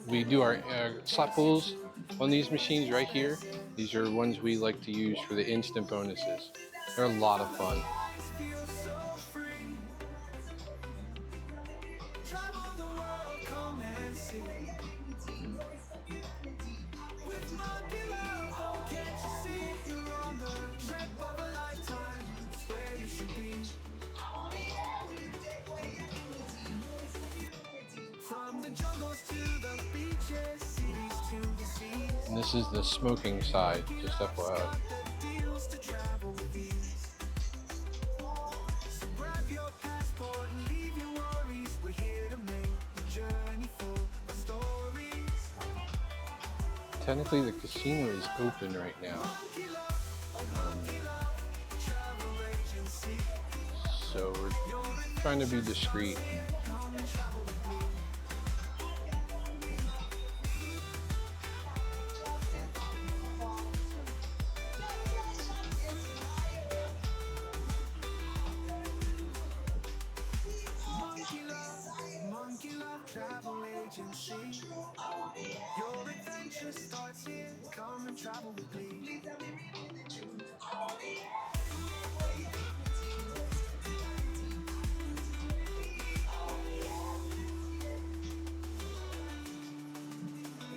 We do our slot pulls on these machines right here. These are ones we like to use for the instant bonuses. They're a lot of fun. And this is the smoking side, just FYI. Technically, the casino is open right now. So we're trying to be discreet.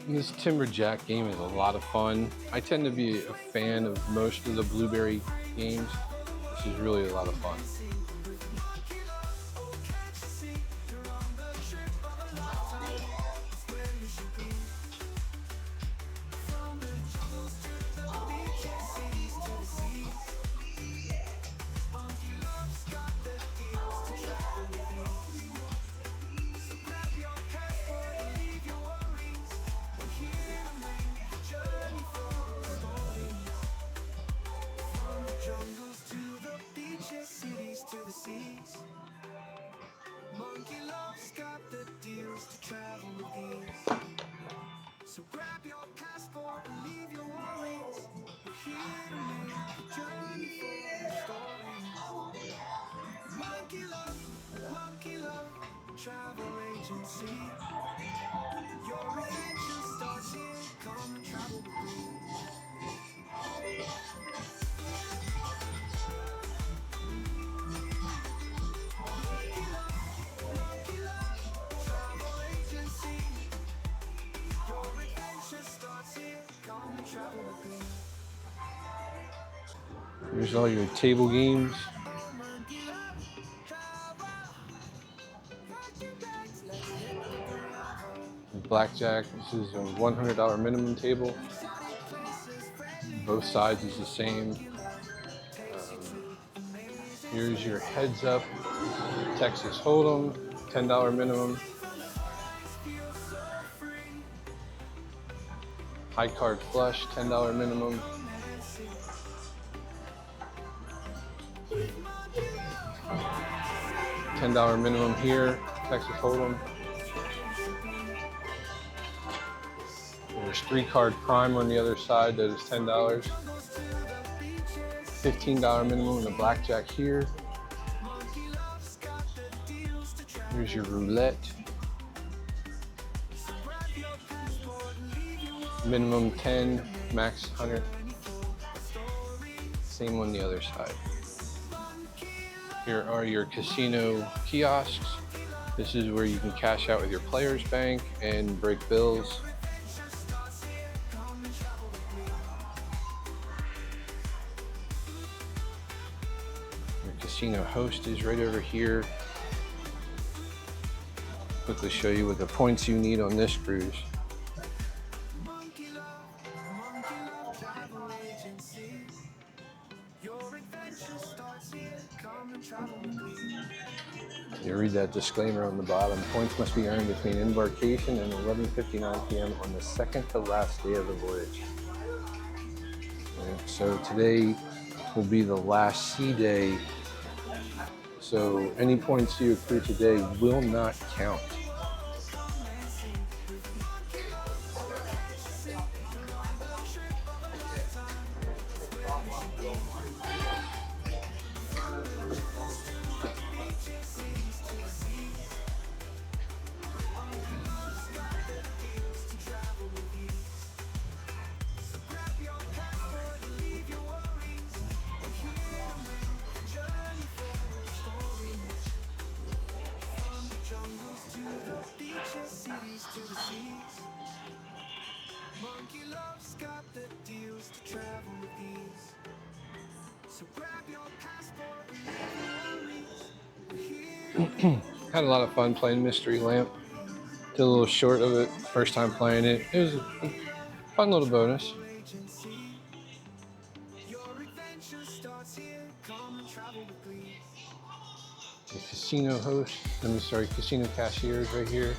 This Timberjack game is a lot of fun. I tend to be a fan of most of the Blueberry games. This is really a lot of fun. Here's all your table games. Blackjack, this is a $100 minimum table. Both sides is the same. Here's your heads up, Texas Hold'em, $10 minimum. High card flush, $10 minimum. $10 minimum here, Texas Hold'em. There's 3-card prime on the other side, that is $10. $15 minimum in the blackjack here. Here's your roulette. Minimum 10, max 100. Same on the other side. Here are your casino kiosks. This is where you can cash out with your Players Bank and break bills. Your casino host is right over here. Quickly show you what the points you need on this cruise. You read that disclaimer on the bottom. Points must be earned between embarkation and 11:59 p.m. on the second to last day of the voyage. So today will be the last sea day. So any points you accrue today will not count. Had a lot of fun playing Mystery Lamp. Did a little short of it first time playing it. It was a fun little bonus. The casino host, casino cashiers right here.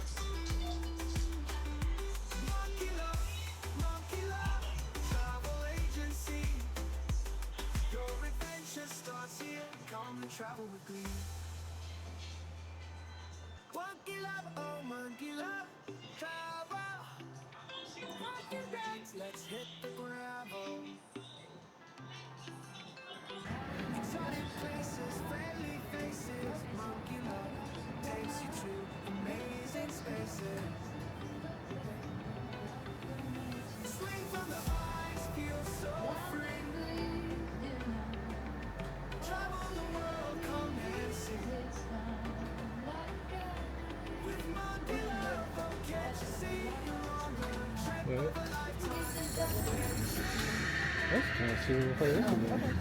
Let's hit the gravel. Exotic places, friendly faces, monkey love takes you to amazing spaces. Swing from the ice, feel so free. Travel the world, come and see. With monkey love, oh, can't you see? You're on the trip of a That's kind of see what it is again.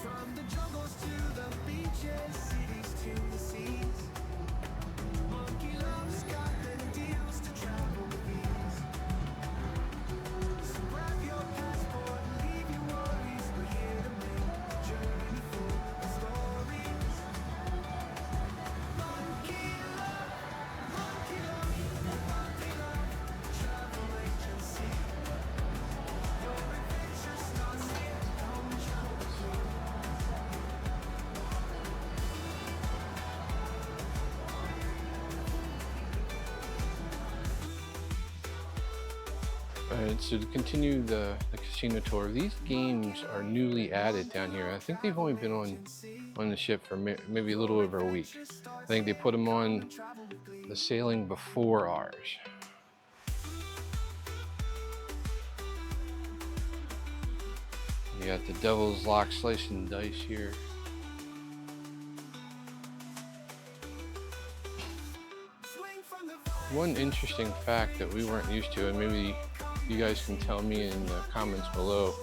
From the jungles to the beaches, cities to the seas. Monkey love's got the deals to travel with ease. So grab your passport, leave your worries. We're here to make a journey full of stories. Monkey love, monkey love, monkey love, travel agency. Your adventure starts here, come travel with me. Alright, so to continue the casino tour, these games are newly added down here. I think they've only been on the ship for maybe a little over a week. I think they put them on the sailing before ours. You got the Devil's Lock Slice and Dice here. One interesting fact that we weren't used to, and maybe you guys can tell me in the comments below,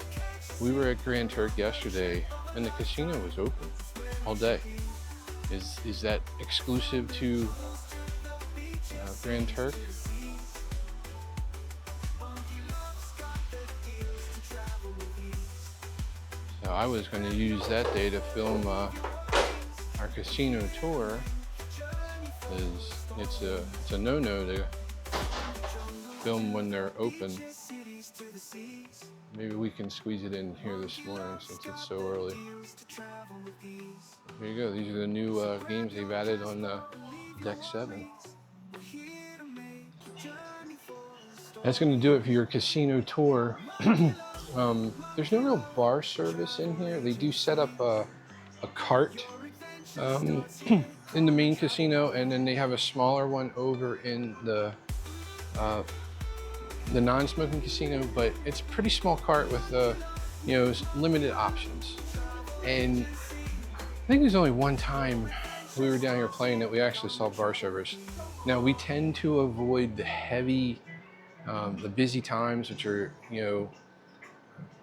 we were at Grand Turk yesterday and the casino was open all day. Is that exclusive to Grand Turk? So I was going to use that day to film our casino tour. It's a no-no to film when they're open. Maybe we can squeeze it in here this morning since it's so early. Here you go. These are the new games they've added on Deck 7. That's going to do it for your casino tour. There's no real bar service in here. They do set up a cart in the main casino, and then they have a smaller one over in the non-smoking casino, but it's a pretty small cart with limited options. And I think there's only one time we were down here playing that we actually saw bar service. Now we tend to avoid the heavy, the busy times, which are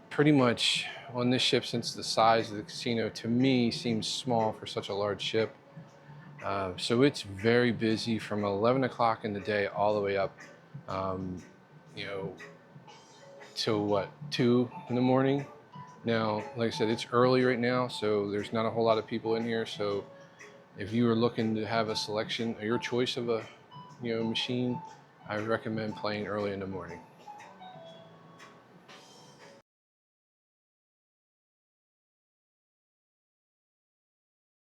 pretty much on this ship, since the size of the casino to me seems small for such a large ship. So it's very busy from 11 o'clock in the day all the way up, till what, 2 in the morning. Now, like I said, it's early right now, so there's not a whole lot of people in here. So if you are looking to have a selection, or your choice of a machine, I would recommend playing early in the morning.